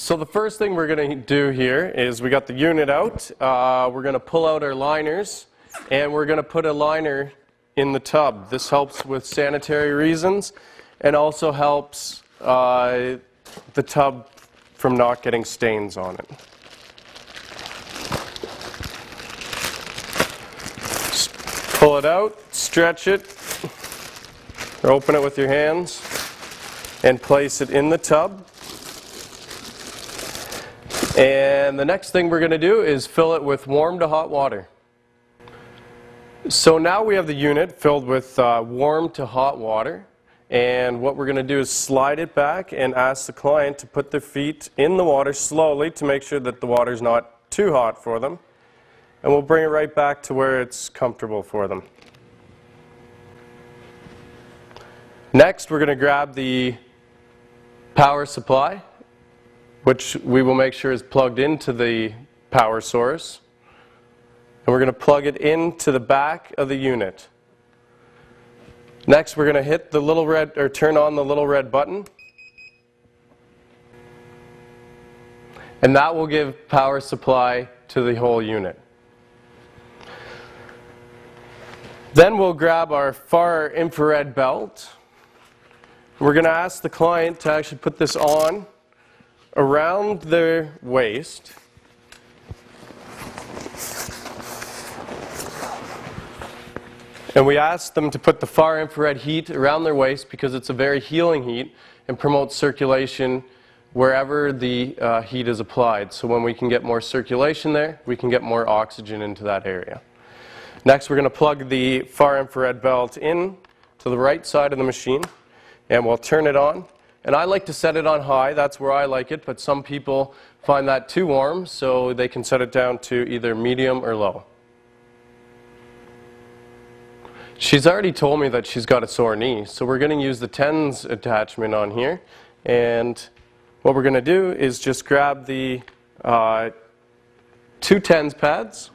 So the first thing we're going to do here is we got the unit out. We're going to pull out our liners, and we're going to put a liner in the tub. This helps with sanitary reasons and also helps the tub from not getting stains on it. Just pull it out, stretch it, or open it with your hands, and place it in the tub. And the next thing we're going to do is fill it with warm to hot water. So now we have the unit filled with warm to hot water, and what we're going to do is slide it back and ask the client to put their feet in the water slowly to make sure that the water is not too hot for them, and we'll bring it right back to where it's comfortable for them. Next, we're going to grab the power supply, which we will make sure is plugged into the power source. And we're going to plug it into the back of the unit. Next, we're going to hit the little red, or turn on the little red button. And that will give power supply to the whole unit. Then we'll grab our far infrared belt. We're going to ask the client to actually put this on around their waist. And we ask them to put the far infrared heat around their waist because it's a very healing heat and promotes circulation wherever the heat is applied. So when we can get more circulation there, we can get more oxygen into that area. Next, we're going to plug the far infrared belt in to the right side of the machine, and we'll turn it on. And I like to set it on high, that's where I like it, but some people find that too warm, so they can set it down to either medium or low. She's already told me that she's got a sore knee, so we're going to use the TENS attachment on here. And what we're going to do is just grab the two TENS pads,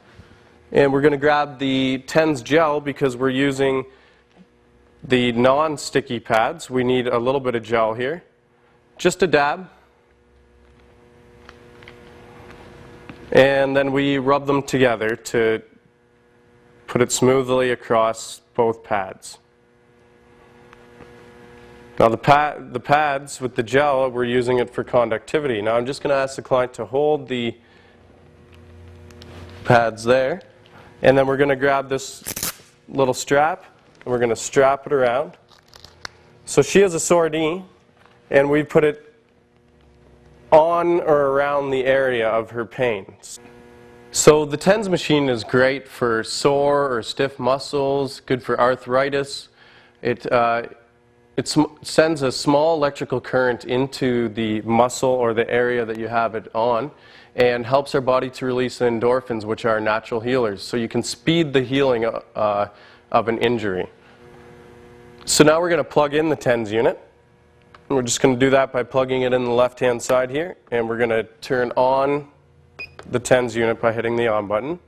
and we're going to grab the TENS gel because we're using the non-sticky pads. We need a little bit of gel here. Just a dab. And then we rub them together to put it smoothly across both pads. Now the pads with the gel, we're using it for conductivity. Now I'm just going to ask the client to hold the pads there, and then we're going to grab this little strap and we're going to strap it around. So she has a sore knee, and we put it on or around the area of her pain. So the TENS machine is great for sore or stiff muscles, good for arthritis. It sends a small electrical current into the muscle or the area that you have it on, and helps our body to release endorphins, which are natural healers. So you can speed the healing of an injury. So now we're going to plug in the TENS unit. And we're just going to do that by plugging it in the left-hand side here, and we're going to turn on the TENS unit by hitting the on button.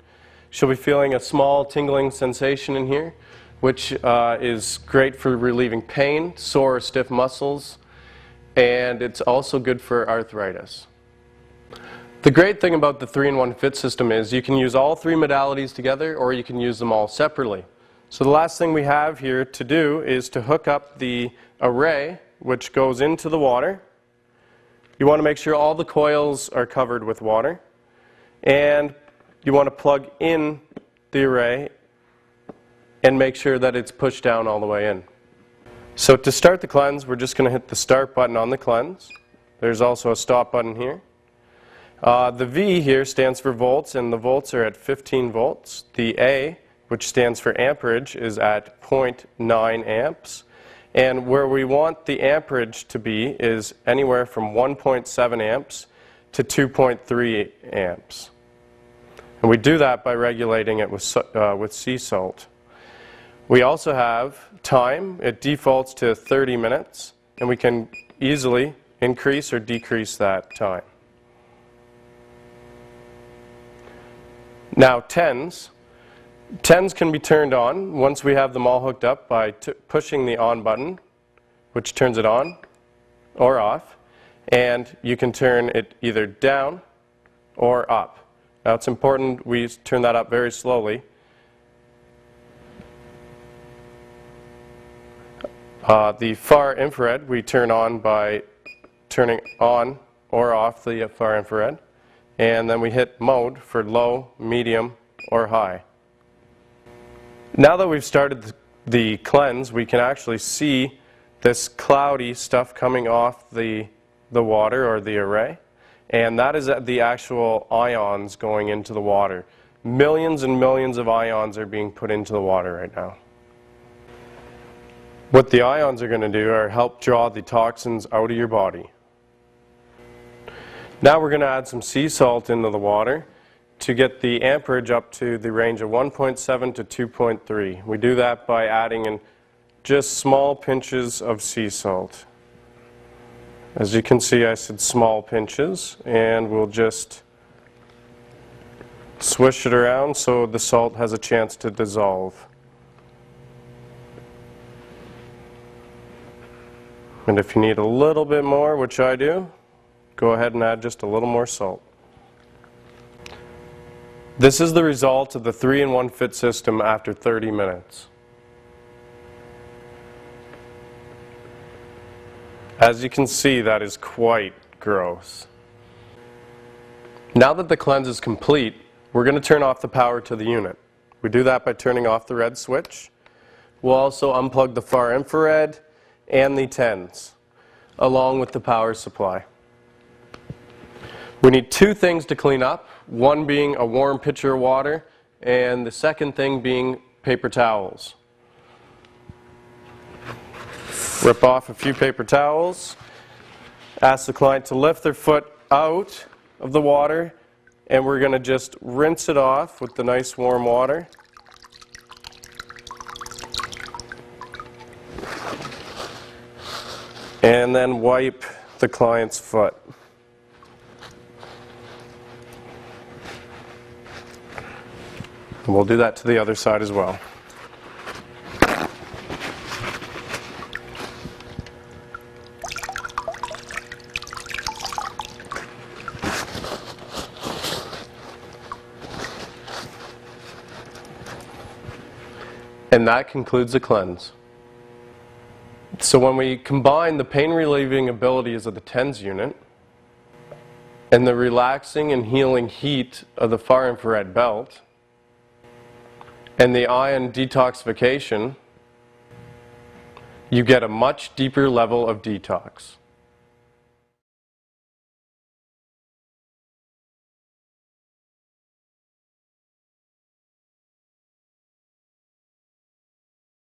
She'll be feeling a small tingling sensation in here, which is great for relieving pain, sore or stiff muscles, and it's also good for arthritis. The great thing about the 3-in-1 Fit system is you can use all three modalities together, or you can use them all separately. So the last thing we have here to do is to hook up the array, which goes into the water. You want to make sure all the coils are covered with water, and you want to plug in the array and make sure that it's pushed down all the way in. So to start the cleanse, we're just going to hit the start button on the cleanse. There's also a stop button here. The V here stands for volts, and the volts are at 15 volts. The A, which stands for amperage, is at 0.9 amps. And where we want the amperage to be is anywhere from 1.7 amps to 2.3 amps. And we do that by regulating it with sea salt. We also have time. It defaults to 30 minutes, and we can easily increase or decrease that time. Now TENS. TENS can be turned on once we have them all hooked up by pushing the on button, which turns it on or off. and you can turn it either down or up. Now it's important we turn that up very slowly. The far infrared we turn on by turning on or off the far infrared, and then we hit mode for low, medium, or high. Now that we've started the cleanse, we can actually see this cloudy stuff coming off the water or the array, and that is the actual ions going into the water. Millions and millions of ions are being put into the water right now. What the ions are going to do are help draw the toxins out of your body. Now we're going to add some sea salt into the water to get the amperage up to the range of 1.7 to 2.3. We do that by adding in just small pinches of sea salt. As you can see, I said small pinches, and we'll just swish it around so the salt has a chance to dissolve. And if you need a little bit more, which I do, go ahead and add just a little more salt. This is the result of the 3-in-1 Fit system after 30 minutes. As you can see, that is quite gross. Now that the cleanse is complete, we're going to turn off the power to the unit. We do that by turning off the red switch. We'll also unplug the far infrared and the TENS, along with the power supply. We need two things to clean up, one being a warm pitcher of water, and the second thing being paper towels. Rip off a few paper towels, ask the client to lift their foot out of the water, and we're going to just rinse it off with the nice warm water. And then wipe the client's foot. And we'll do that to the other side as well. And that concludes the cleanse. So when we combine the pain-relieving abilities of the TENS unit and the relaxing and healing heat of the far infrared belt and the ion detoxification, you get a much deeper level of detox.